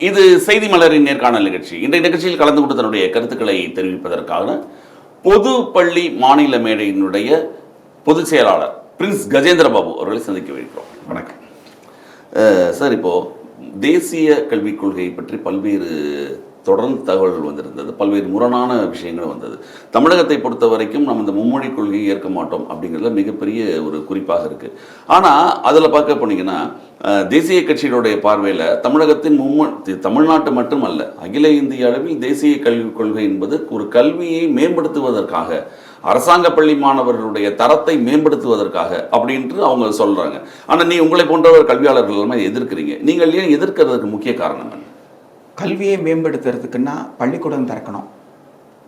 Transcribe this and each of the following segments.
இது செய்தி மலரின் நேர்காணல் நிகழ்ச்சி. இன்றைய நிகழ்ச்சியில் கலந்து கொண்டு தன்னுடைய கருத்துக்களை தெரிவிப்பதற்காக பொது பள்ளி மாநில மேடையினுடைய பொதுச் செயலாளர் பிரின்ஸ் கஜேந்திர பாபு அவர்களை சந்திக்க வைக்கிறோம். வணக்கம் சார். இப்போது தேசிய கல்விக் கொள்கை பற்றி பல்வேறு தொடர்ந்து தகவல்கள் வந்திருந்தது, பல்வேறு முரணான விஷயங்கள் வந்தது. தமிழகத்தை பொறுத்த வரைக்கும் நம்ம இந்த மும்மொழி கொள்கையை ஏற்க மாட்டோம் அப்படிங்கிறதுல மிகப்பெரிய ஒரு குறிப்பாக இருக்குது. ஆனால் அதில் பார்க்க போனீங்கன்னா தேசிய கட்சிகளுடைய பார்வையில் தமிழகத்தின் தமிழ்நாட்டு மட்டுமல்ல, அகில இந்திய அளவில் தேசிய கல்விக் கொள்கை என்பது ஒரு கல்வியை மேம்படுத்துவதற்காக, அரசாங்க பள்ளி மாணவர்களுடைய தரத்தை மேம்படுத்துவதற்காக அப்படின்ட்டு அவங்க சொல்கிறாங்க. ஆனால் உங்களை போன்ற ஒரு கல்வியாளர்கள் எல்லாமே எதிர்க்கிறீங்க. நீங்கள் ஏன் எதிர்க்கிறதுக்கு முக்கிய காரணம் என்ன? கல்வியை மேம்படுத்துறதுக்குன்னா பள்ளிக்கூடம் திறக்கணும்.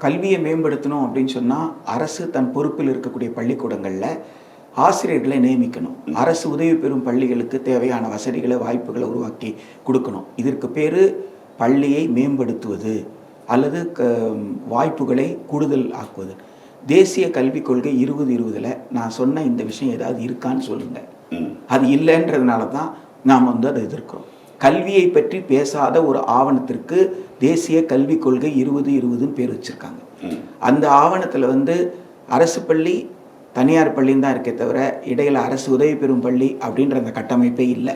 கல்வியை மேம்படுத்தணும் அப்படின்னு சொன்னால் அரசு தன் பொறுப்பில் இருக்கக்கூடிய பள்ளிக்கூடங்களில் ஆசிரியர்களை நியமிக்கணும். அரசு உதவி பெறும் பள்ளிகளுக்கு தேவையான வசதிகளை வாய்ப்புகளை உருவாக்கி கொடுக்கணும். இதற்கு பேர் பள்ளியை மேம்படுத்துவது அல்லது வாய்ப்புகளை கூடுதல் ஆக்குவது. தேசிய கல்விக் கொள்கை 2020 நான் சொன்ன இந்த விஷயம் ஏதாவது இருக்கான்னு சொல்லுங்கள். அது இல்லைன்றதுனால தான் நாம் அதை எதிர்க்கிறோம். கல்வியை பற்றி பேசாத ஒரு ஆவணத்திற்கு தேசிய கல்விக் கொள்கை 2020 பேர் வச்சுருக்காங்க. அந்த ஆவணத்தில் அரசு பள்ளி தனியார் பள்ளின்னு தான் இருக்கே தவிர இடையில் அரசு உதவி பெறும் பள்ளி அப்படின்ற அந்த கட்டமைப்பே இல்லை.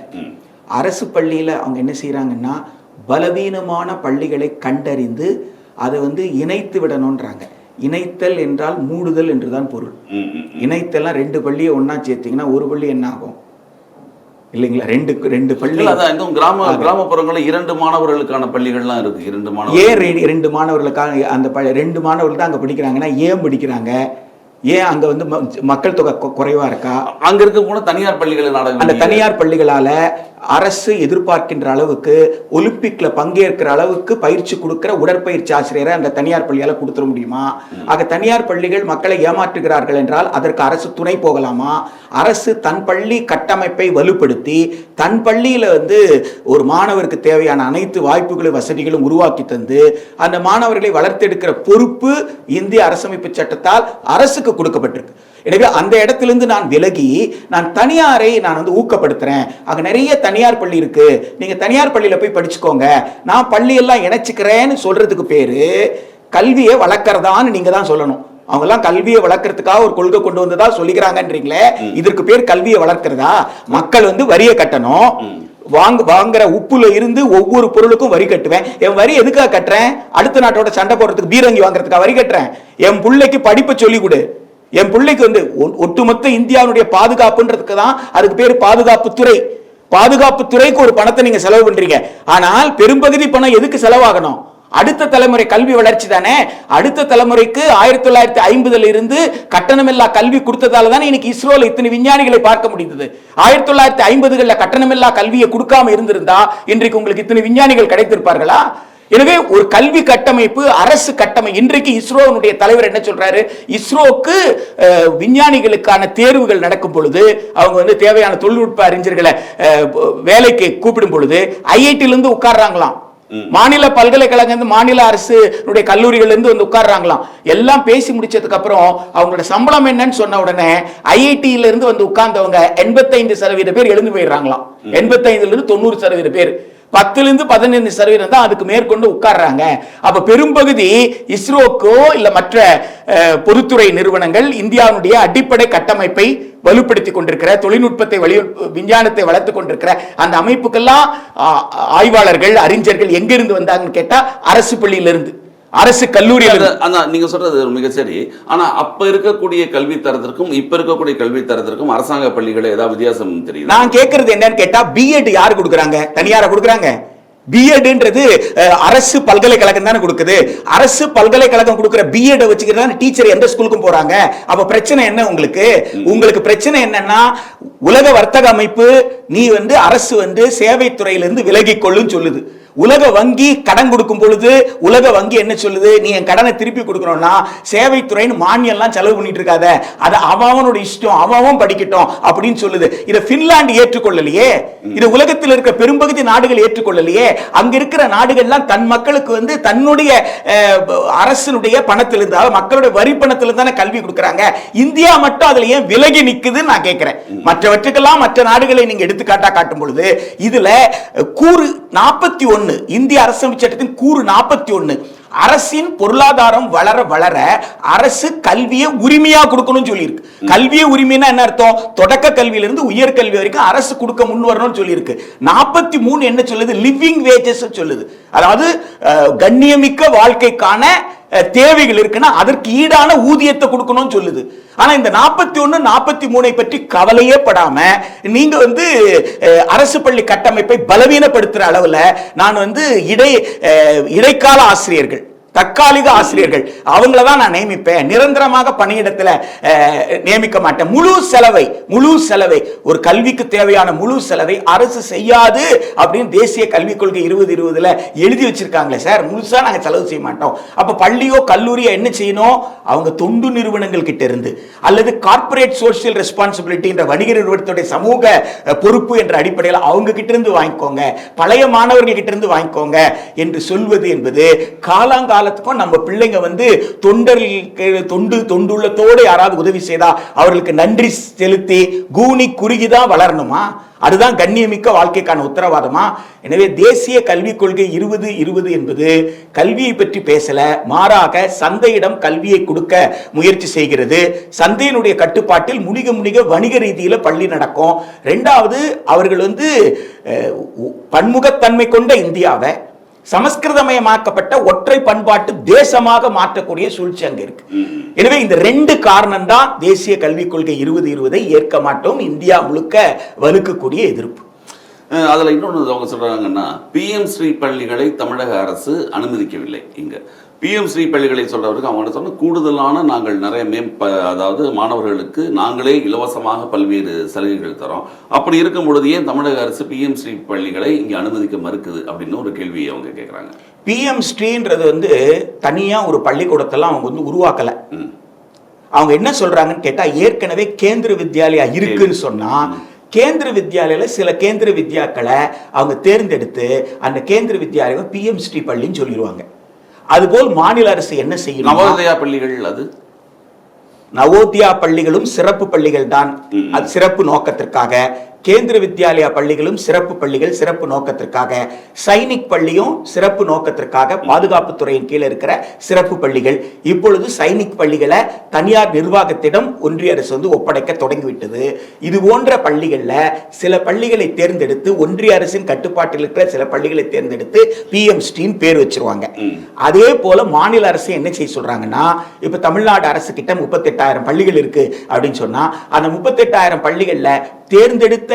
அரசு பள்ளியில் அவங்க என்ன செய்கிறாங்கன்னா பலவீனமான பள்ளிகளை கண்டறிந்து அதை இணைத்து விடணுன்றாங்க. இணைத்தல் என்றால் மூடுதல் என்று தான் பொருள். இணைத்தெல்லாம் 2 பள்ளியை ஒன்றா சேர்த்திங்கன்னா ஒரு பள்ளி என்ன ஆகும் இல்லைங்களா? ரெண்டு பள்ளி. அதான் கிராமப்புறங்களில் 2 மாணவர்களுக்கான பள்ளிகள்லாம் இருக்கு. 2 மாணவர் ஏன் 2 மாணவர்களுக்கான அந்த 2 மாணவர்கள் தான் அங்கே படிக்கிறாங்கன்னா ஏன் படிக்கிறாங்க? ஏன் அங்கே மக்கள் தொகை குறைவாக இருக்கா? அங்கே இருக்க கூட தனியார் பள்ளிகள் நாடகம். அந்த தனியார் பள்ளிகளால் அரசு எதிர்பார்க்கின்ற அளவுக்கு ஒலிம்பிக்கில் பங்கேற்கிற அளவுக்கு பயிற்சி கொடுக்குற உடற்பயிற்சி ஆசிரியரை அந்த தனியார் பள்ளியால் கொடுத்துட முடியுமா? ஆக தனியார் பள்ளிகள் மக்களை ஏமாற்றுகிறார்கள் என்றால் அதற்கு அரசு துணை போகலாமா? அரசு தன் பள்ளி கட்டமைப்பை வலுப்படுத்தி தன் பள்ளியில் ஒரு மாணவருக்கு தேவையான அனைத்து வாய்ப்புகளும் வசதிகளும் உருவாக்கி தந்து அந்த மாணவர்களை வளர்த்தெடுக்கிற பொறுப்பு இந்திய அரசமைப்பு சட்டத்தால் அரசுக்கு கொடுக்கப்பட்டிருக்கு. எனவே அந்த இடத்திலிருந்து நான் விலகி நான் தனியாரை நான் ஊக்கப்படுத்துறேன். ஆக நிறைய தனியார் பள்ளி இருக்கு, நீங்க தனியார் பள்ளியில போய் படிச்சுக்கோங்க, நான் பள்ளியெல்லாம் இணைச்சுக்கிறேன்னு சொல்றதுக்கு பேரு கல்வியை வளர்க்கறதான்னு நீங்க தான் சொல்லணும். அவங்கெல்லாம் கல்வியை வளர்க்கறதுக்காக ஒரு கொள்கை கொண்டு வந்ததா சொல்லிக்கிறாங்கன்றீங்களே, இதற்கு பேர் கல்வியை வளர்க்கிறதா? மக்கள் வரியை கட்டணும். வாங்குற உப்புல இருந்து ஒவ்வொரு பொருளுக்கும் வரி கட்டுவேன். என் வரி எதுக்காக கட்டுறேன்? அடுத்த நாட்டோட சண்டை போடுறதுக்கு, பீரங்கி வாங்குறதுக்காக வரி கட்டுறேன். என் பிள்ளைக்கு படிப்பை சொல்லி கொடு. என் பிள்ளைக்கு ஒட்டுமொத்த இந்தியாவுடைய பாதுகாப்புன்றதுக்கு தான் அதுக்கு பேர் பாதுகாப்புத்துறை. பாதுகாப்புத்துறைக்கு ஒரு பணத்தை நீங்க செலவு பண்றீங்க. ஆனால் பெரும்பகுதி பணம் எதுக்கு செலவாகணும்? அடுத்த தலைமுறை கல்வி வளர்ச்சி தானே. அடுத்த தலைமுறைக்கு 1950 இருந்து கட்டணமில்லா கல்வி கொடுத்ததால தானே இன்னைக்கு இஸ்ரோல இத்தனை விஞ்ஞானிகளை பார்க்க முடிந்தது. 1950களில் கட்டணமில்லா கல்வியை கொடுக்காம இருந்திருந்தா இன்றைக்கு உங்களுக்கு இத்தனை விஞ்ஞானிகள் கிடைத்திருப்பார்களா? எனவே ஒரு கல்வி கட்டமைப்பு, அரசு கட்டமைப்பு. இன்றைக்கு இஸ்ரோனுடைய தலைவர் என்ன சொல்றாரு? இஸ்ரோக்கு விஞ்ஞானிகளுக்கான தேர்வுகள் நடக்கும் பொழுது அவங்க தேவையான தொழில்நுட்ப அறிஞர்களை வேலைக்கு கூப்பிடும் பொழுது ஐஐடியிலிருந்து உட்கார்றாங்களாம், மாநில பல்கலைக்கழகம் மாநில அரசு கல்லூரிகள் இருந்து உட்கார்றாங்களாம். எல்லாம் பேசி முடிச்சதுக்கு அப்புறம் அவங்களோட சம்பளம் என்னன்னு சொன்ன உடனே ஐஐடியில இருந்து உட்கார்ந்தவங்க 85% பேர் எழுந்து போயிடுறாங்களாம். 85 இருந்து 90% பேர், 10 இருந்து 15% தான் அதுக்கு மேற்கொண்டு உட்கார்றாங்க. அப்ப பெரும்பகுதி இஸ்ரோக்கோ இல்ல மற்ற பொதுத்துறை நிறுவனங்கள் இந்தியாவுடைய அடிப்படை கட்டமைப்பை வலுப்படுத்தி கொண்டிருக்கிற, தொழில்நுட்பத்தை விஞ்ஞானத்தை வளர்த்து கொண்டிருக்கிற அந்த அமைப்புக்கெல்லாம் ஆய்வாளர்கள் அறிஞர்கள் எங்கிருந்து வந்தாங்கன்னு கேட்டா அரசு பள்ளியிலிருந்து, அரசு கல்லூரியில். நீங்க சொல்றது மிக சரி. ஆனா அப்ப இருக்கக்கூடிய கல்வி தரத்திற்கும் இப்ப இருக்கக்கூடிய கல்வி தரத்திற்கும் அரசாங்க பள்ளிகள் ஏதாவது வித்தியாசம் தெரியும்? நான் கேட்கறது என்னன்னு கேட்டா, பிஎட் யாரு கொடுக்குறாங்க? தனியார கொடுக்குறாங்க. பிஎட்ன்றது அரசு பல்கலைக்கழகம் தானே கொடுக்குது. அரசு பல்கலைக்கழகம் கொடுக்குற பிஎட் வச்சுக்கிறதா டீச்சர் எந்த ஸ்கூலுக்கும் போறாங்க. அப்ப பிரச்சனை என்ன உங்களுக்கு? உங்களுக்கு பிரச்சனை என்னன்னா, உலக வர்த்தக அமைப்பு நீ அரசு சேவை துறையிலிருந்து விலகிக் கொள்ளுன்னு சொல்லுது. உலக வங்கி கடன் கொடுக்கும் பொழுது உலக வங்கி என்ன சொல்லுது? நீ என் கடனை திருப்பி கொடுக்கணும்னா சேவைத்துறைன்னு மானியம்லாம் செலவு பண்ணிட்டு இருக்காத, அது அவனோட இஷ்டம், அவன் படிக்கட்டும் அப்படின்னு சொல்லுது. இதை பின்லாந்து ஏற்றுக்கொள்ளலையே, இது உலகத்தில் இருக்க பெரும்பகுதி நாடுகள் ஏற்றுக்கொள்ளலையே. அங்க இருக்கிற நாடுகள்லாம் தன் மக்களுக்கு தன்னுடைய அரசினுடைய பணத்திலிருந்து, அதாவது மக்களுடைய வரி பணத்திலிருந்து தானே கல்வி கொடுக்குறாங்க. இந்தியா மட்டும் அதுல ஏன் விலகி நிக்குதுன்னு நான் கேட்கிறேன். மற்றவற்றுக்கெல்லாம் மற்ற நாடுகளை நீங்க எடுத்துக்காட்டா காட்டும் பொழுது இதுல கூறு 41 41 இந்திய அரசமைப்பு சட்டத்தின் கூறு 41 அரசின் பொருளாதாரம் வளர வளர அரசு கல்வியை உரிமையா கொடுக்கணும்னு சொல்லியிருக்கு. கல்வியை உரிமைனா என்ன அர்த்தம்? தொடக்க கல்வியிலிருந்து உயர் கல்வி வரைக்கும் அரசு கொடுக்க முன் வரணும்னு சொல்லியிருக்கு. 43 என்ன சொல்லுது? லிவிங் வேஜஸ் சொல்லுது. அதாவது கண்ணியமிக்க வாழ்க்கைக்கான தேவைகள் இருக்குன்னா அதற்கு ஈடான ஊதியத்தை கொடுக்கணும்னு சொல்லுது. ஆனா இந்த 41 43 பற்றி கவலையே படாம நீங்க அரசு பள்ளி கட்டமைப்பை பலவீனப்படுத்துற அளவுல நான் இடைக்கால ஆசிரியர்கள், தற்காலிக ஆசிரியர்கள் அவங்கள தான் நான் நியமிப்பேன், நிரந்தரமாக பணியிடத்துல நியமிக்க மாட்டேன், முழு செலவை ஒரு கல்விக்கு தேவையான முழு செலவை அரசு செய்யாது அப்படின்னு தேசிய கல்விக் கொள்கை 2020 எழுதி வச்சிருக்காங்களே சார், முழுசா நாங்க செலவு செய்ய மாட்டோம். அப்ப பள்ளியோ கல்லூரியோ என்ன செய்யணும்? அவங்க தொண்டு நிறுவனங்கள் கிட்ட இருந்து அல்லது கார்ப்பரேட் சோசியல் ரெஸ்பான்சிபிலிட்டி என்ற வணிக நிறுவனத்துடைய சமூக பொறுப்பு என்ற அடிப்படையில் அவங்க கிட்ட இருந்து வாங்கிக்கோங்க, பழைய மாணவர்கள் கிட்ட இருந்து வாங்கிக்கோங்க என்று சொல்வது என்பது காலாங்கால நம்ம பிள்ளைங்க தொண்டுள்ளத்தோடு யாராவது உதவி செய்தா அவர்களுக்கு நன்றி செலுத்தி கூனி குறுகிதான் வளரணுமா? அதுதான் கண்ணியமிக்க வாழ்க்கைக்கான உத்தரவாதமா? எனவே தேசிய கல்விக் கொள்கை 2020 என்பது கல்வியை பற்றி பேசல, மாறாக சந்தையிடம் கல்வியை கொடுக்க முயற்சி செய்கிறது. சந்தையினுடைய கட்டுப்பாட்டில் முனிக வணிக ரீதியில பள்ளி நடக்கும். இரண்டாவது, அவர்கள் பன்முகத்தன்மை கொண்ட இந்தியாவை சமஸ்கிருதமயமாக்கப்பட்ட ஒற்றை பண்பாட்டு தேசமாக மாற்றக்கூடிய சூழ்ச்சி அங்க இருக்கு. எனவே இந்த 2 காரணம் தான் தேசிய கல்விக் கொள்கை 2020 ஏற்க மாட்டோம் இந்தியா முழுக்க வலுக்கக்கூடிய எதிர்ப்பு. அதுல இன்னொன்று அவங்க சொல்றாங்கன்னா, PM ஸ்ரீ பள்ளிகளை தமிழக அரசு அனுமதிக்கவில்லை. இங்க PM ஸ்ரீ பள்ளிகளை சொல்றவருக்கு அவங்க சொன்ன கூடுதலான நாங்கள் நிறைய அதாவது மாணவர்களுக்கு நாங்களே இலவசமாக பல்வேறு சலுகைகள் தரோம். அப்படி இருக்கும் பொழுது ஏன் தமிழக அரசு PM ஸ்ரீ பள்ளிகளை இங்க அனுமதிக்க மறுக்குது அப்படின்னு ஒரு கேள்வியை அவங்க கேட்குறாங்க. PM ஸ்ரீன்றது தனியா ஒரு பள்ளிக்கூடத்தெல்லாம் அவங்க உருவாக்கல. அவங்க என்ன சொல்றாங்கன்னு கேட்டா, ஏற்கனவே கேந்திர வித்யாலயா இருக்குன்னு சொன்னா கேந்திர வித்யாலயில சில கேந்திர வித்யாக்களை அவங்க தேர்ந்தெடுத்து அந்த கேந்திர வித்யாலயம் PM ஸ்ரீ பள்ளின்னு சொல்லிடுவாங்க. அதுபோல் மாநில அரசு என்ன செய்யும்? நவோதயா பள்ளிகள், அது நவோதயா பள்ளிகளும் சிறப்பு பள்ளிகள் தான். அது சிறப்பு நோக்கத்திற்காக. கேந்திர வித்யாலயா பள்ளிகளும் சிறப்பு பள்ளிகள், சிறப்பு நோக்கத்திற்காக. சைனிக் பள்ளியும் சிறப்பு நோக்கத்திற்காக, பாதுகாப்புத்துறையின் கீழே இருக்கிற சிறப்பு பள்ளிகள். இப்பொழுது சைனிக் பள்ளிகளை தனியார் நிர்வாகத்திடம் ஒன்றிய அரசு ஒப்படைக்க தொடங்கிவிட்டது. இது போன்ற பள்ளிகள்ல சில பள்ளிகளை தேர்ந்தெடுத்து ஒன்றிய அரசின் கட்டுப்பாட்டில் இருக்கிற சில பள்ளிகளை தேர்ந்தெடுத்து PM ஸ்ரீன்னு பேர் வச்சிருவாங்க. அதே போல மாநில அரசு என்ன செய்ய சொல்றாங்கன்னா, இப்ப தமிழ்நாடு அரசு கிட்ட 38,000 பள்ளிகள் இருக்கு அப்படின்னு சொன்னா அந்த 38,000 பள்ளிகள்ல தேர்ந்தெடுத்த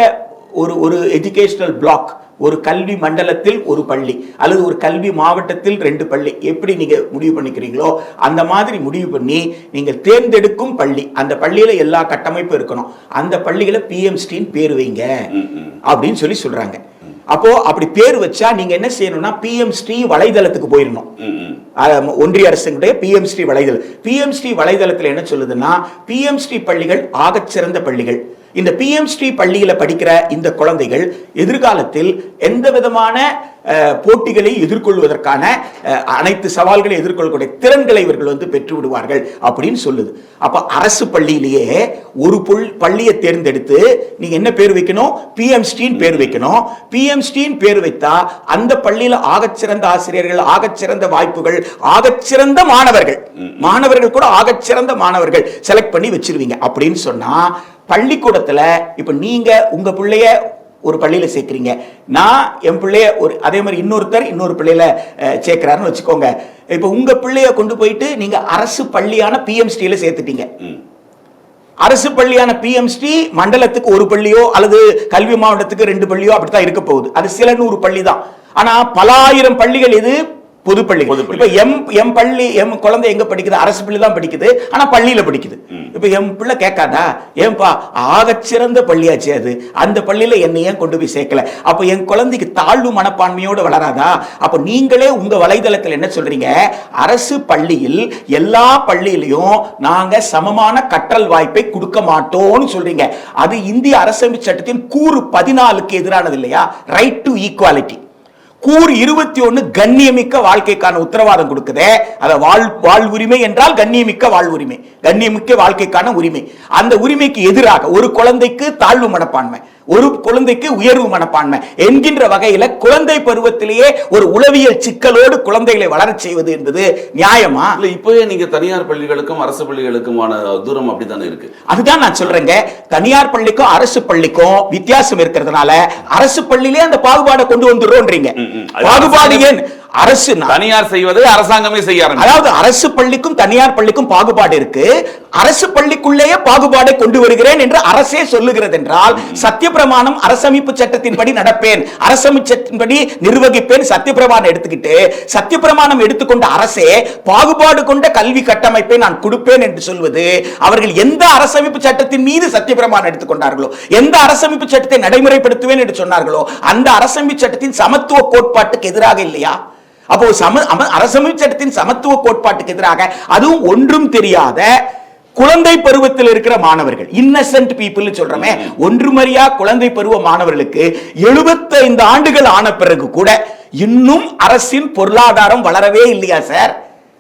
ஒரு எஜுகேஷனல் பிளாக், ஒரு கல்வி மண்டலத்தில் ஒரு பள்ளி அல்லது ஒரு கல்வி மாவட்டத்தில் 2 பள்ளி, எப்படி நீங்க முடிவு பண்ணிக்கிறீங்களோ அந்த மாதிரி முடிவு பண்ணி நீங்க தேர்ந்தெடுக்கும் பள்ளி, அந்த பள்ளியில எல்லா கட்டமைப்பும் இருக்கணும், அந்த பள்ளிகளை PM ஸ்ரீன்னு பேர் வைங்க அப்படின்னு சொல்றாங்க. அப்போ அப்படி பேர் வச்சா நீங்க என்ன செய்யணும்னா PM ஸ்ரீ வலைதளத்துக்கு போயிடணும். ஒன்றிய அரசுடைய PM ஸ்ரீ வலைதளம். PM ஸ்ரீ வலைதளத்தில் என்ன சொல்லுதுன்னா, PM ஸ்ரீ பள்ளிகள் ஆகச்சிறந்த பள்ளிகள். இந்த PM ஸ்ரீ பள்ளியில படிக்கிற இந்த குழந்தைகள் எதிர்காலத்தில் எந்த விதமான போட்டிகளை எதிர்கொள்வதற்கான அனைத்து சவால்களை எதிர்கொள்ளக்கூடிய திறன்களை இவர்கள் பெற்று விடுவார்கள் அப்படின்னு சொல்லுது. அப்ப அரசு பள்ளியிலேயே ஒரு பள்ளியை தேர்ந்தெடுத்து நீங்க என்ன பேர் வைக்கணும்? PM ஸ்ரீன்னு பேர் வைக்கணும். PM ஸ்ரீன்னு பேர் வைத்தா அந்த பள்ளியில ஆகச்சிறந்த ஆசிரியர்கள், ஆகச்சிறந்த வாய்ப்புகள், ஆகச்சிறந்த மாணவர்கள் கூட ஆகச்சிறந்த மாணவர்கள் செலக்ட் பண்ணி வச்சிருவீங்க அப்படின்னு சொன்னா, பள்ளிக்கூடத்துல இப்ப நீங்க உங்க பிள்ளைய ஒரு பள்ளியில சேர்க்கிறீங்க, நான் என் பிள்ளைய அதே மாதிரி இன்னொரு பிள்ளையில சேர்க்கிறாருன்னு வச்சுக்கோங்க. இப்ப உங்க பிள்ளைய கொண்டு போயிட்டு நீங்க அரசு பள்ளியான PM ஸ்ரீல சேர்த்துட்டீங்க. அரசு பள்ளியான PM ஸ்ரீ மண்டலத்துக்கு ஒரு பள்ளியோ அல்லது கல்வி மாவட்டத்துக்கு 2 பள்ளியோ அப்படித்தான் இருக்க போகுது. அது சில 100 பள்ளி தான். ஆனா பல ஆயிரம் பள்ளிகள் இது பொது பள்ளி. இப்ப எம் குழந்தை எங்க படிக்குது? அரசு பள்ளி தான் படிக்குது, ஆனா பள்ளியில படிக்குது. இப்ப என் பிள்ளை கேட்காதா, ஏன்பா ஆகச்சிறந்த பள்ளியாச்சு அது, அந்த பள்ளியில என்னை ஏன் கொண்டு போய் சேர்க்கல? அப்ப என் குழந்தைக்கு தாழ்வு மனப்பான்மையோடு வளராதா? அப்ப நீங்களே உங்க வலைதளத்தில் என்ன சொல்றீங்க? அரசு பள்ளியில் எல்லா பள்ளியிலையும் நாங்க சமமான கற்றல் வாய்ப்பை கொடுக்க மாட்டோம்னு சொல்றீங்க. அது இந்திய அரசமைப்பு சட்டத்தின் கூறு 14க்கு எதிரானது இல்லையா? Right to equality. கூறு 21 கண்ணியமிக்க வாழ்க்கைக்கான உத்தரவாதம் கொடுக்குதே. அத வாழ்வுரிமை என்றால் கண்ணியமிக்க வாழ்வுரிமை, கண்ணியமிக்க வாழ்க்கைக்கான உரிமை. அந்த உரிமைக்கு எதிராக ஒரு குழந்தைக்கு தாழ்வு மனப்பான்மை, ஒரு குழந்தைக்கு உயர்வு மனப்பான்மை என்கின்ற வகையில குழந்தை பருவத்திலேயே ஒரு உளவியல் சிக்கலோடு குழந்தைகளை வளரச் செய்வது என்பது நியாயமா? இல்ல இப்பவே நீங்க தனியார் பள்ளிகளுக்கும் அரசு பள்ளிகளுக்குமான தூரம் அப்படித்தானே இருக்கு. அதுதான் நான் சொல்றேங்க, தனியார் பள்ளிக்கும் அரசு பள்ளிக்கும் வித்தியாசம் இருக்கிறதுனால அரசு பள்ளியிலே அந்த பாகுபாடை கொண்டு வந்துடுறோன்றீங்க. பாகுபாடு ஏன்? அரசு தனியார் செய்வதை அரசாங்கமே செய்ய, அதாவது அரசு பள்ளிக்கும் தனியார் பள்ளிக்கும் பாகுபாடு இருக்கு, அரசு பள்ளிக்குள்ளேயே பாகுபாடை கொண்டு வருகிறேன் என்று அரசே சொல்லுகிறது என்றால் சத்தியப்பிரமாணம் அரசமைப்பு சட்டத்தின்படி நடப்பேன், அரசமைப்பு சட்டத்தின்படி நிர்வகிப்பேன் சத்தியப்பிரமாணம் எடுத்துக்கிட்டு சத்தியப்பிரமாணம் எடுத்துக்கொண்ட அரசே பாகுபாடு கொண்ட கல்வி கட்டமைப்பை நான் கொடுப்பேன் என்று சொல்வது, அவர்கள் எந்த அரசமைப்பு சட்டத்தின் மீது சத்தியப்பிரமாணம் எடுத்துக்கொண்டார்களோ, எந்த அரசமைப்பு சட்டத்தை நடைமுறைப்படுத்துவேன் என்று சொன்னார்களோ அந்த அரசமைப்பு சட்டத்தின் சமத்துவ கோட்பாட்டுக்கு எதிராக இல்லையா? அப்போ அரசமைப்பு சட்டத்தின் சமத்துவ கோட்பாட்டுக்கு எதிராக, அதுவும் ஒன்றும் தெரியாத குழந்தை பருவத்தில் இருக்கிற மாணவர்கள், இன்னசென்ட் பீப்புள் சொல்றமே, ஒன்றுமறியா குழந்தை பருவ மாணவர்களுக்கு 75 ஆண்டுகள் ஆன பிறகு கூட இன்னும் அரசின் பொருளாதாரம் வளரவே இல்லையா சார்?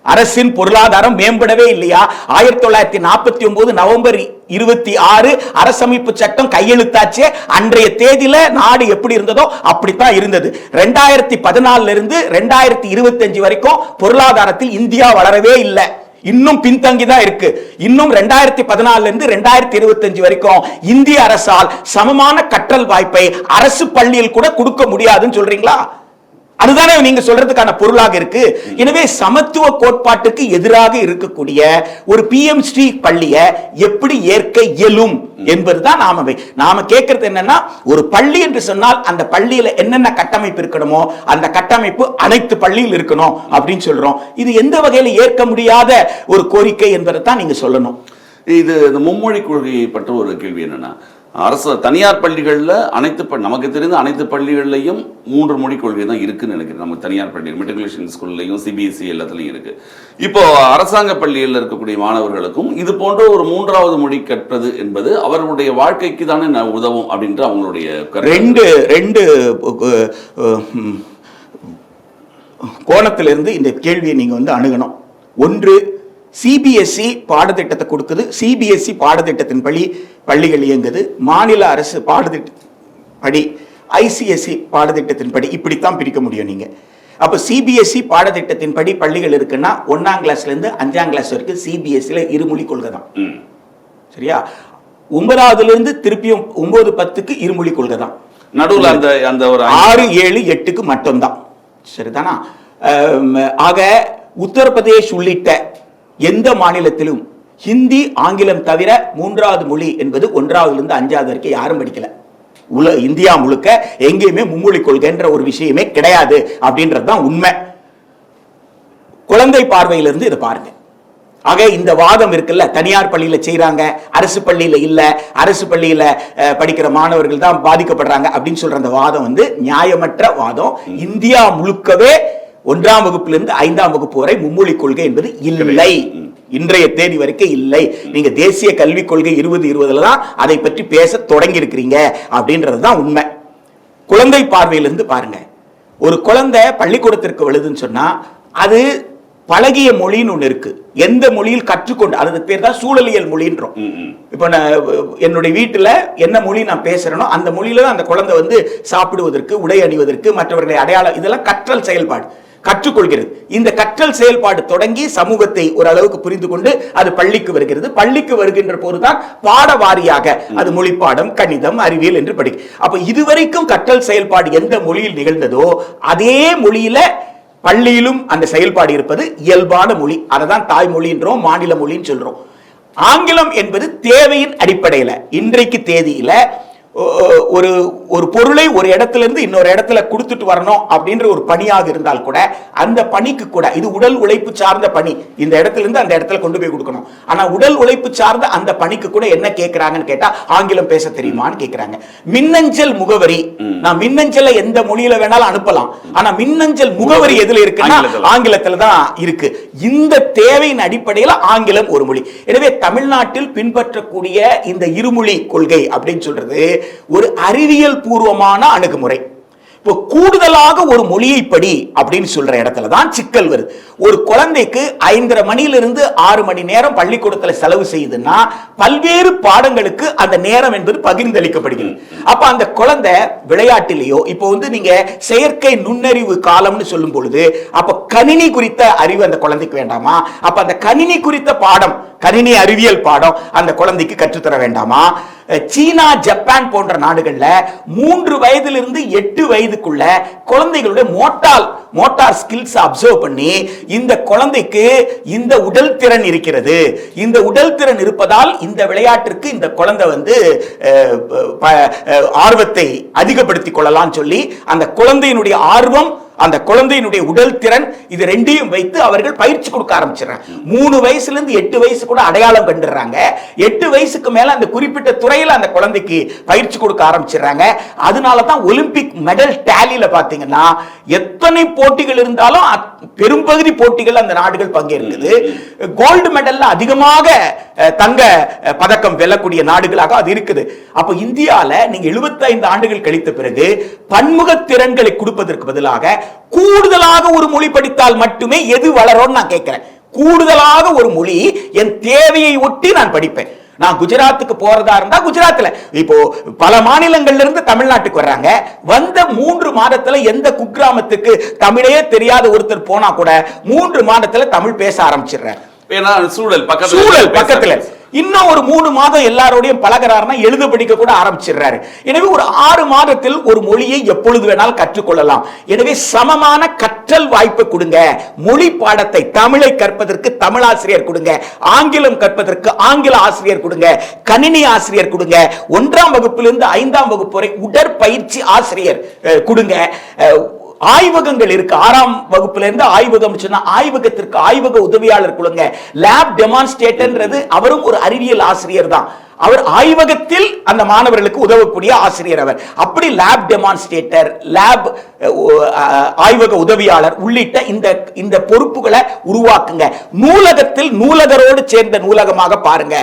அரசின் பொருளாதாரம் மேம்படவே இல்லையா? 1949 நவம்பர் 26 அரசமைப்பு சட்டம் கையெழுத்தாச்சு. அன்றைய தேதியில நாடு எப்படி இருந்ததோ அப்படித்தான் இருந்தது. 2014 இருந்து 2025 வரைக்கும் பொருளாதாரத்தில் இந்தியா வளரவே இல்லை, இன்னும் பின்தங்கிதான் இருக்கு. இன்னும் 2014 இருந்து 2025 வரைக்கும் இந்திய அரசால் சமமான கற்றல் வாய்ப்பை அரசு பள்ளியில் கூட கொடுக்க முடியாதுன்னு சொல்றீங்களா? அதுதானே நீங்க சொல்றதுக்கான பொருளாக இருக்கு. எனவே சமத்துவ கோட்பாட்டுக்கு எதிராக இருக்கக்கூடிய ஒரு PMC பள்ளியை எப்படி ஏற்க இயலும் என்பதுதான் நாம கேட்கறது. என்னன்னா, ஒரு பள்ளி என்று சொன்னால் அந்த பள்ளியில என்னென்ன கட்டமைப்பு இருக்கணுமோ அந்த கட்டமைப்பு அனைத்து பள்ளியில் இருக்கணும் அப்படின்னு சொல்றோம். இது எந்த வகையில ஏற்க முடியாத ஒரு கோரிக்கை என்பதை தான் நீங்க சொல்லணும். இது இந்த மும்மொழி கொள்கையை பற்றி ஒரு கேள்வி என்னன்னா, அரசு தனியார் பள்ளிகளில் நமக்கு தெரிந்த அனைத்து பள்ளிகள்லையும் 3 மொழி கொள்கை தான் இருக்குன்னு நினைக்கிறேன். நம்ம தனியார் பள்ளி மெட்ரிகுலேஷன் ஸ்கூல்லையும் CBSE எல்லாத்துலையும் இருக்கு. இப்போ அரசாங்க பள்ளியில் இருக்கக்கூடிய மாணவர்களுக்கும் இது போன்ற ஒரு 3வது மொழி கற்பது என்பது அவர்களுடைய வாழ்க்கைக்கு தானே உதவும் அப்படின்ற அவங்களுடைய ரெண்டு கோணத்திலிருந்து இந்த கேள்வியை நீங்க அணுகணும். ஒன்று, CBSE பாடத்திட்டத்தை கொடுக்குது, CBSE பாடத்திட்டத்தின் பள்ளிகள் இயங்குது, மாநில அரசு பாடத்திட்டப்படி ICSE பாடத்திட்டத்தின் படி, இப்படித்தான் பிரிக்க முடியும் நீங்க. அப்ப CBSE பாடத்திட்டத்தின் படி பள்ளிகள் இருக்குன்னா 1ஆம் கிளாஸ்ல இருந்து 5ஆம் கிளாஸ் வரைக்கும் CBSE இருமொழி கொள்கை தான். சரியா? 9ஆவதுல இருந்து திருப்பியும் 9, 10க்கு இருமொழி கொள்கை தான். நடுவில் அந்த ஒரு 6, 7, 8க்கு மட்டும்தான். சரிதானா? ஆக உத்தரப்பிரதேஷ் உள்ளிட்ட எந்த மாநிலத்திலும் ஹிந்தி ஆங்கிலம் தவிர 3வது மொழி என்பது 1ஆவதுல இருந்து 5ஆவது வரைக்கும் யாரும் படிக்கல. இந்தியா முழுக்க எங்கேயுமே மும்மொழி கொள்கைன்ற ஒரு விஷயமே கிடையாது அப்படின்றதுதான் உண்மை. குழந்தை பார்வையிலிருந்து இதை பாருங்க. ஆக இந்த வாதம் இருக்குல்ல, தனியார் பள்ளியில செய்யறாங்க, அரசு பள்ளியில இல்ல, அரசு பள்ளியில படிக்கிற மாணவர்கள் தான் பாதிக்கப்படுறாங்க அப்படின்னு சொல்ற அந்த வாதம் நியாயமற்ற வாதம். இந்தியா முழுக்கவே 1ஆம் வகுப்பிலிருந்து 5ஆம் வகுப்பு வரை மும்மொழி கொள்கை என்பது இல்லை, இன்றைய தேதி வரைக்கும் இல்லை. நீங்க தேசிய கல்விக் கொள்கை 2020 தான் அதை பற்றி பேச தொடங்கி இருக்கிறீங்க அப்படின்றதுதான் உண்மை. குழந்தை பார்வையிலிருந்து பாருங்க. ஒரு குழந்தை பள்ளிக்கூடத்திற்கு வருதுன்னு சொன்னா அது பழகிய மொழின்னு ஒண்ணு இருக்கு. எந்த மொழியில் கற்றுக்கொண்டு, அது பேர் தான் சூழலியல் மொழின்றோம். இப்ப நான் என்னுடைய வீட்டுல என்ன மொழி நான் பேசுறேனோ அந்த மொழியில தான் அந்த குழந்தை சாப்பிடுவதற்கு, உடை அணிவதற்கு, மற்றவர்களை அடையாளம், இதெல்லாம் கற்றல் செயல்பாடு, கற்றுக்கொள்கிறது. இந்த கற்றல் செயல்பாடு தொடங்கி சமூகத்தை ஓரளவுக்கு புரிந்து கொண்டு அது பள்ளிக்கு வருகிறது. பள்ளிக்கு வருகின்ற போதுதான் பாட வாரியாக அது மொழிப்பாடம், கணிதம், அறிவியல் என்று படிக்கும். அப்ப இதுவரைக்கும் கற்றல் செயல்பாடு எந்த மொழியில் நிகழ்ந்ததோ அதே மொழியில பள்ளியிலும் அந்த செயல்பாடு இருப்பது இயல்பான மொழி. அததான் தாய்மொழின்றோம், மாநில மொழின்னு சொல்றோம். ஆங்கிலம் என்பது தேவையின் அடிப்படையில இன்றைக்கு தேதியில ஒரு பொருளை ஒரு இடத்துல இருந்து இன்னொரு இடத்துல கொடுத்துட்டு வரணும் அப்படின்ற ஒரு பணியாக இருந்தால் கூட அந்த பணிக்கு கூட இது உடல் உழைப்பு சார்ந்த பணி, இந்த இடத்துல இருந்து அந்த இடத்துல கொண்டு போய் கொடுக்கணும். ஆனா உடல் உழைப்பு சார்ந்த அந்த பணிக்கு கூட என்ன கேட்கிறாங்கன்னு கேட்டா ஆங்கிலம் பேச தெரியுமான்னு கேட்கிறாங்க. மின்னஞ்சல் முகவரி, நான் மின்னஞ்சலை எந்த மொழியில வேணாலும் அனுப்பலாம், ஆனா மின்னஞ்சல் முகவரி எதுல இருக்குன்னா ஆங்கிலத்துல தான் இருக்கு. இந்த தேவையின் அடிப்படையில் ஆங்கிலம் ஒரு மொழி. எனவே தமிழ்நாட்டில் பின்பற்றக்கூடிய இந்த இருமொழி கொள்கை அப்படின்னு சொல்றது ஒரு அறிவியல் பூர்வமான அணுகுமுறை. இப்போ கூடுதலாக ஒரு மொழியை படி அப்படின்னு சொல்ற இடத்துல தான் சிக்கல் வருது. ஒரு குழந்தைக்கு 5:30 மணியிலிருந்து 6 மணி நேரம் பள்ளிக்கூடத்துல செலவு செய்யுதுன்னா பல்வேறு பாடங்களுக்கு அந்த நேரம் என்பது பகிர்ந்தளிக்கப்படுகிறது. அப்ப அந்த குழந்தை விளையாட்டிலேயோ இப்போ நீங்க செயற்கை நுண்ணறிவு காலம்னு சொல்லும் பொழுது அப்ப கணினி குறித்த அறிவு அந்த குழந்தைக்கு வேண்டாமா? அப்ப அந்த கணினி குறித்த பாடம், கணினி அறிவியல் பாடம் அந்த குழந்தைக்கு கற்றுத்தர வேண்டாமா? சீனா, ஜப்பான் போன்ற நாடுகள்ல 3 வயதிலிருந்து 8 வயதுக்குள்ள குழந்தைகளுடைய மோட்டார் ஸ்கில்ஸ் அப்சர்வ் பண்ணி இந்த குழந்தைக்கு இந்த உடல் திறன் இருக்கிறது, இந்த உடல் திறன் இருப்பதால் இந்த விளையாட்டிற்கு இந்த குழந்தை ஆர்வத்தை அதிகப்படுத்திக் கொள்ளலாம் சொல்லி அந்த குழந்தையினுடைய ஆர்வம், அந்த குழந்தையினுடைய உடல் திறன், இது ரெண்டையும் வைத்து அவர்கள் பயிற்சி கொடுக்க ஆரம்பிச்சிடறாங்க. 3 வயசுல இருந்து 8 வயசு கூட அடையாளம் கண்டுறாங்க. 8 வயசுக்கு மேல அந்த குறிப்பிட்ட துறையில அந்த குழந்தைக்கு பயிற்சி கொடுக்க ஆரம்பிச்சிடறாங்க. அதனால தான் ஒலிம்பிக் மெடல் டேலியில பாத்தீங்கன்னா எத்தனை போட்டிகள் இருந்தாலும் பெரும்பகுதி போட்டிகள் அந்த நாடுகள் பங்கேற்குது. கோல்டு மெடல்ல அதிகமாக தங்க பதக்கம் வெல்லக்கூடிய நாடுகளாக அது இருக்குது. அப்ப இந்தியால நீங்க 75 ஆண்டுகள் கழித்த பிறகு பன்முக திறன்களை கொடுப்பதற்கு பதிலாக கூடுதலாக ஒரு மொழி படித்தால் மட்டுமே எது வளரும் நான் கேட்கிறேன். கூடுதலாக ஒரு மொழி என் தேவையை ஒட்டி நான் படிப்பேன். நான் குஜராத்துக்கு போறதா இருந்தா குஜராத்ல இப்போ பல மாநிலங்கள்ல இருந்து தமிழ்நாட்டுக்கு வர்றாங்க. வந்த 3 மாதத்துல எந்த குக்கிராமத்துக்கு தமிழே தெரியாத ஒருத்தர் போனா கூட 3 மாதத்துல தமிழ் பேச ஆரம்பிச்சிடுறாரு. சூழல் பக்கத்துல இன்னும் ஒரு 3 மாதம் எல்லாரோடையும் பழகிறாருன்னா எழுத படிக்க கூட ஆரம்பிச்சிடுறாரு. எனவே ஒரு 6 மாதத்தில் ஒரு மொழியை எப்பொழுது வேணாலும் கற்றுக்கொள்ளலாம். எனவே சமமான கற்றல் வாய்ப்பு கொடுங்க. மொழி பாடத்தை தமிழை கற்பதற்கு தமிழ் ஆசிரியர் கொடுங்க, ஆங்கிலம் கற்பதற்கு ஆங்கில ஆசிரியர் கொடுங்க, கணினி ஆசிரியர் கொடுங்க, 1ஆம் வகுப்பிலிருந்து 5ஆம் வகுப்பு வரை உடற்பயிற்சி ஆசிரியர் கொடுங்க. ஆய்வகங்கள் இருக்கு. 6ஆம் வகுப்புல இருந்து ஆய்வகம் சொன்னா ஆய்வகத்திற்கு ஆய்வக உதவியாளர் கொடுங்க. லேப் டெமான்ஸ்ட்ரேட்டர்ன்றது அவரும் ஒரு அறிவியல் ஆசிரியர் தான். அவர் ஆய்வகத்தில் அந்த மாணவர்களுக்கு உதவக்கூடிய ஆசிரியர். அவர் அப்படி லேப் டெமான்ஸ்ட்ரேட்டர், லேப் ஆய்வக உதவியாளர் உள்ளிட்ட இந்த பொறுப்புகளை உருவாக்குங்க. நூலகத்தில் நூலகரோடு சேர்ந்த நூலகமாக பாருங்க.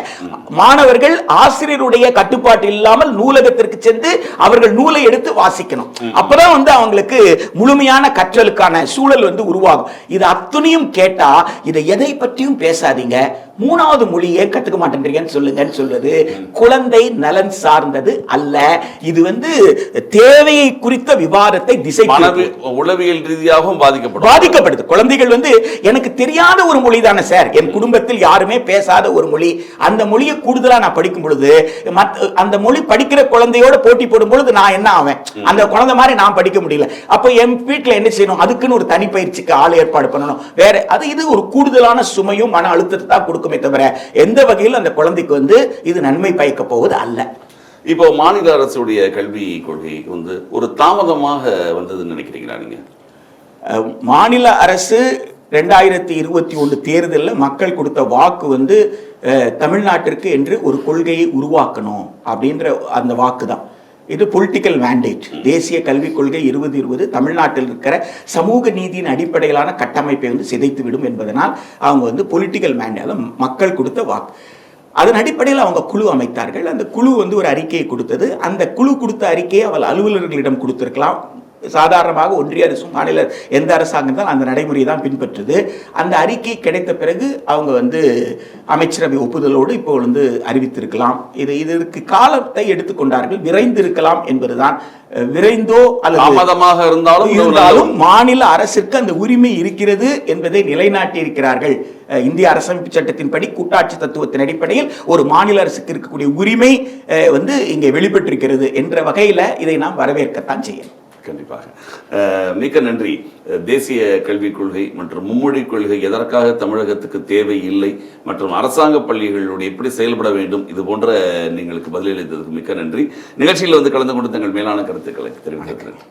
மாணவர்கள் ஆசிரியருடைய கட்டுப்பாட்டு இல்லாமல் நூலகத்திற்கு சென்று அவர்கள் நூலை எடுத்து வாசிக்கணும். அப்பதான் அவங்களுக்கு முழுமையான கற்றலுக்கான சூழல் உருவாகும். இது அத்தனையும் கேட்டா இதை எதை பற்றியும் பேசாதீங்க, 3வது மொழியே கத்துக்க மாட்டேங்கிறீங்கன்னு சொல்லுங்கன்னு சொல்றது குழந்தை நலன் சார்ந்தது அல்ல. இது தேவையை குறித்த விவாதத்தை திசை உளவியல் ரீதியாகவும் பாதிக்கப்படுது. குழந்தைகள் எனக்கு தெரியாத ஒரு மொழி தானே சார், என் குடும்பத்தில் யாருமே பேசாத ஒரு மொழி, அந்த மொழியை கூடுதலா நான் படிக்கும் பொழுது அந்த மொழி படிக்கிற குழந்தையோட போட்டி போடும் பொழுது நான் என்ன ஆவேன்? அந்த குழந்தை மாதிரி நான் படிக்க முடியல. அப்ப என் வீட்டுல என்ன செய்யணும்? அதுக்குன்னு ஒரு தனி பயிற்சிக்கு ஆள் ஏற்பாடு பண்ணணும். வேற இது ஒரு கூடுதலான சுமையும் மன அழுத்தத்தை தான் கொடுக்குமே தவிர எந்த வகையில் அந்த குழந்தைக்கு இது நன்மை பயக்க போவது அல்ல. இப்போ மாநில அரசுடைய கல்வி கொள்கை ஒரு தாமதமாக வந்ததுன்னு நினைக்கிறீங்களா நீங்க? மாநில அரசு 2021 தேர்தலில் மக்கள் கொடுத்த வாக்கு தமிழ்நாட்டிற்கு என்று ஒரு கொள்கையை உருவாக்கணும் அப்படின்ற அந்த வாக்கு தான். இது பொலிட்டிக்கல் மேண்டேட். தேசிய கல்விக் கொள்கை 2020 தமிழ்நாட்டில் இருக்கிற சமூக நீதியின் அடிப்படையிலான கட்டமைப்பை சிதைத்து விடும் என்பதனால் அவங்க பொலிட்டிக்கல் மேண்டேட், மக்கள் கொடுத்த வாக்கு. அதன் அடிப்படையில் அவங்க குழு அமைத்தார்கள். அந்த குழு ஒரு அறிக்கையை கொடுத்தது. அந்த குழு கொடுத்த அறிக்கையை அவள் அலுவலர்களிடம் கொடுத்திருக்கலாம். சாதாரணமாக ஒன்றிய அரசு, மாநில எந்த அரசாங்கம் தான் அந்த நடைமுறையை தான் பின்பற்றுது. அந்த அறிக்கை கிடைத்த பிறகு அவங்க அமைச்சரவை ஒப்புதலோடு இப்போ அறிவித்திருக்கலாம். இதற்கு காலத்தை எடுத்துக்கொண்டார்கள். விரைந்து இருக்கலாம் என்பதுதான். விரைந்தோ அல்லது இருந்தாலும் மாநில அரசுக்கு அந்த உரிமை இருக்கிறது என்பதை நிலைநாட்டி இருக்கிறார்கள். இந்திய அரசமைப்பு சட்டத்தின்படி கூட்டாட்சி தத்துவத்தின் அடிப்படையில் ஒரு மாநில அரசுக்கு இருக்கக்கூடிய உரிமை இங்கே வெளிப்பட்டிருக்கிறது என்ற வகையில் இதை நாம் வரவேற்கத்தான் செய்யணும். கண்டிப்பாக. மிக்க நன்றி. தேசிய கல்விக் கொள்கை மற்றும் மும்மொழி கொள்கை எதற்காக தமிழகத்துக்கு தேவை இல்லை மற்றும் அரசாங்க பள்ளிகளோடு எப்படி செயல்பட வேண்டும், இது போன்ற நீங்களுக்கு பதிலளித்ததுக்கு மிக்க நன்றி. நிகழ்ச்சியில் கலந்து கொண்டு தங்கள் மேலான கருத்துக்களை தெரிவிக்கிறேன்.